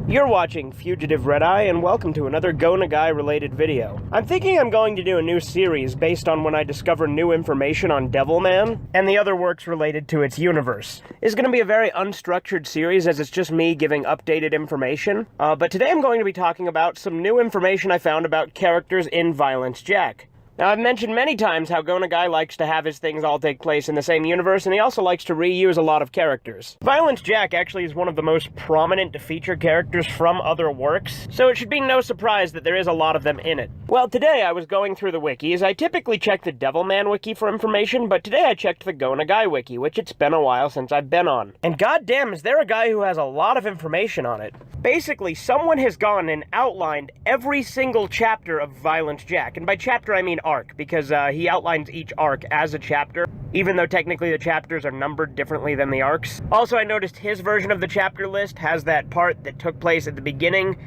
You're watching Fugitive Red Eye, and welcome to another Go Nagai related video. I'm thinking I'm going to do a new series based on when I discover new information on Devilman and the other works related to its universe. It's going to be a very unstructured series as it's just me giving updated information, but today I'm going to be talking about some new information I found about characters in Violence Jack. Now, I've mentioned many times how Go Nagai likes to have his things all take place in the same universe, and he also likes to reuse a lot of characters. Violence Jack actually is one of the most prominent to feature characters from other works, so it should be no surprise that there is a lot of them in it. Well, today I was going through the wikis. I typically check the Devilman wiki for information, but today I checked the Go Nagai wiki, which it's been a while since I've been on. And goddamn, is there a guy who has a lot of information on it. Basically, someone has gone and outlined every single chapter of Violence Jack, and by chapter I mean arc, because he outlines each arc as a chapter, even though technically the chapters are numbered differently than the arcs. Also, I noticed his version of the chapter list has that part that took place at the beginning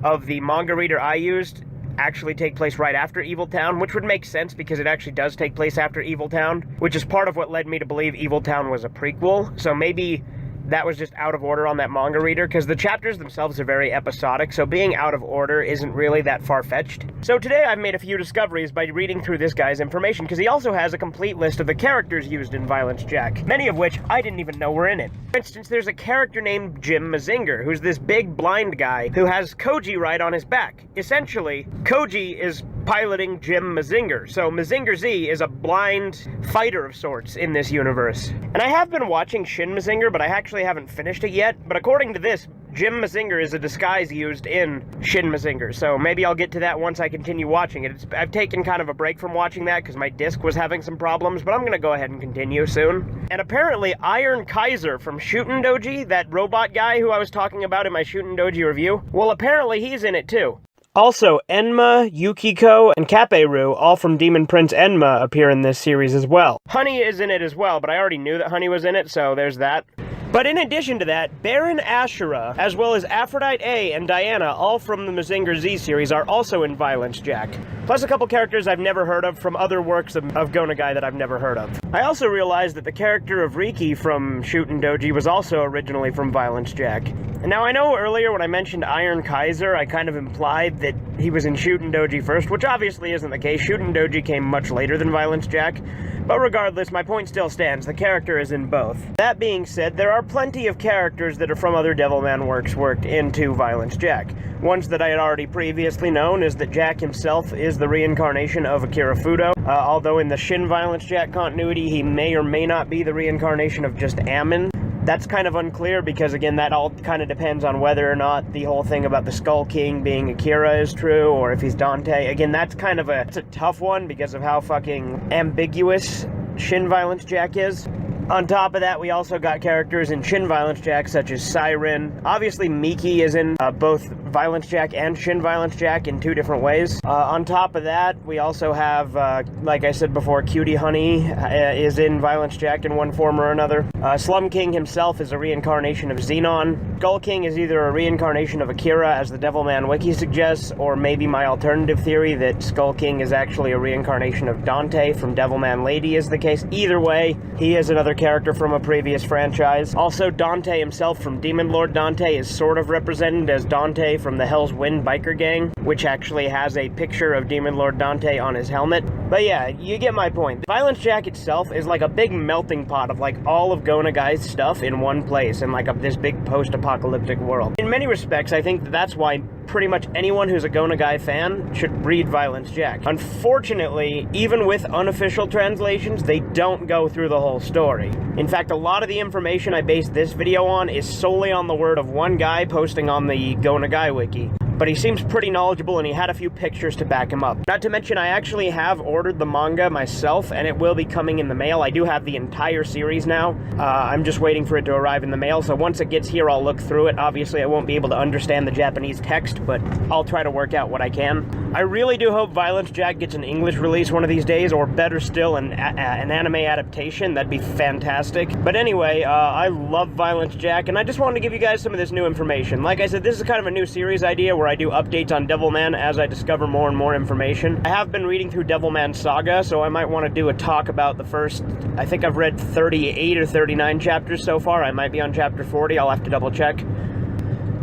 of the manga reader I used actually take place right after Evil Town, which would make sense because it actually does take place after Evil Town, which is part of what led me to believe Evil Town was a prequel, so maybe that was just out of order on that manga reader, because the chapters themselves are very episodic, so being out of order isn't really that far-fetched. So today I've made a few discoveries by reading through this guy's information, because he also has a complete list of the characters used in Violence Jack, many of which I didn't even know were in it. For instance, there's a character named Jim Mazinger, who's this big blind guy who has Koji right on his back. Essentially, Koji is piloting Jim Mazinger, so Mazinger Z is a blind fighter of sorts in this universe. And I have been watching Shin Mazinger, but I actually haven't finished it yet, but according to this, Jim Mazinger is a disguise used in Shin Mazinger, so maybe I'll get to that once I continue watching it. I've taken kind of a break from watching that because my disc was having some problems, but I'm going to go ahead and continue soon. And apparently Iron Kaiser from Shootin' Doji, that robot guy who I was talking about in my Shootin' Doji review, well, apparently he's in it too. Also, Enma, Yukiko, and Kaperu, all from Demon Prince Enma, appear in this series as well. Honey is in it as well, but I already knew that Honey was in it, so there's that. But in addition to that, Baron Ashura, as well as Aphrodite A and Diana, all from the Mazinger Z series, are also in Violence Jack. Plus a couple characters I've never heard of from other works of Go Nagai that I've never heard of. I also realized that the character of Riki from Shootin' Doji was also originally from Violence Jack. And now I know earlier when I mentioned Iron Kaiser, I kind of implied that he was in Shootin' Doji first, which obviously isn't the case. Shootin' Doji came much later than Violence Jack. But regardless, my point still stands. The character is in both. That being said, there are plenty of characters that are from other Devilman works worked into Violence Jack. Ones that I had already previously known is that Jack himself is the reincarnation of Akira Fudo, although in the Shin Violence Jack continuity, he may or may not be the reincarnation of just Ammon. That's kind of unclear because, again, that all kind of depends on whether or not the whole thing about the Skull King being Akira is true, or if he's Dante. Again, that's kind of it's a tough one because of how fucking ambiguous Shin Violence Jack is. On top of that, we also got characters in Shin Violence Jack, such as Siren. Obviously, Miki is in both Violence Jack and Shin Violence Jack in two different ways. On top of that, we also have, like I said before, Cutie Honey is in Violence Jack in one form or another. Slum King himself is a reincarnation of Xenon. Skull King is either a reincarnation of Akira, as the Devilman Wiki suggests, or maybe my alternative theory that Skull King is actually a reincarnation of Dante from Devilman Lady is the case. Either way, he is another character from a previous franchise. Also, Dante himself from Demon Lord Dante is sort of represented as Dante from the Hell's Wind biker gang, which actually has a picture of Demon Lord Dante on his helmet. But yeah, you get my point. Violence Jack itself is like a big melting pot of like all of Go Nagai's stuff in one place in like this big post-apocalyptic world. In many respects, I think that's why pretty much anyone who's a Go Nagai fan should read Violence Jack. Unfortunately, even with unofficial translations, they don't go through the whole story. In fact, a lot of the information I based this video on is solely on the word of one guy posting on the Go Nagai wiki. But he seems pretty knowledgeable and he had a few pictures to back him up. Not to mention, I actually have ordered the manga myself and it will be coming in the mail. I do have the entire series now. I'm just waiting for it to arrive in the mail, so once it gets here, I'll look through it. Obviously, I won't be able to understand the Japanese text, but I'll try to work out what I can. I really do hope Violence Jack gets an English release one of these days, or better still, an anime adaptation. That'd be fantastic. But anyway, I love Violence Jack, and I just wanted to give you guys some of this new information. Like I said, this is kind of a new series idea where I do updates on Devilman as I discover more and more information. I have been reading through Devilman Saga, so I might want to do a talk about the first, I think I've read 38 or 39 chapters so far. I might be on chapter 40, I'll have to double check.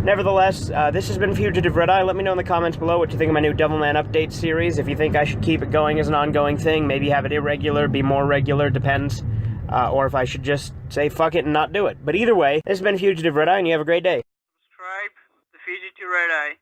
Nevertheless, this has been Fugitive Red Eye. Let me know in the comments below what you think of my new Devilman update series. If you think I should keep it going as an ongoing thing, maybe have it irregular, be more regular, depends. Or if I should just say fuck it and not do it. But either way, this has been Fugitive Red Eye, and you have a great day. Subscribe to Fugitive Red Eye.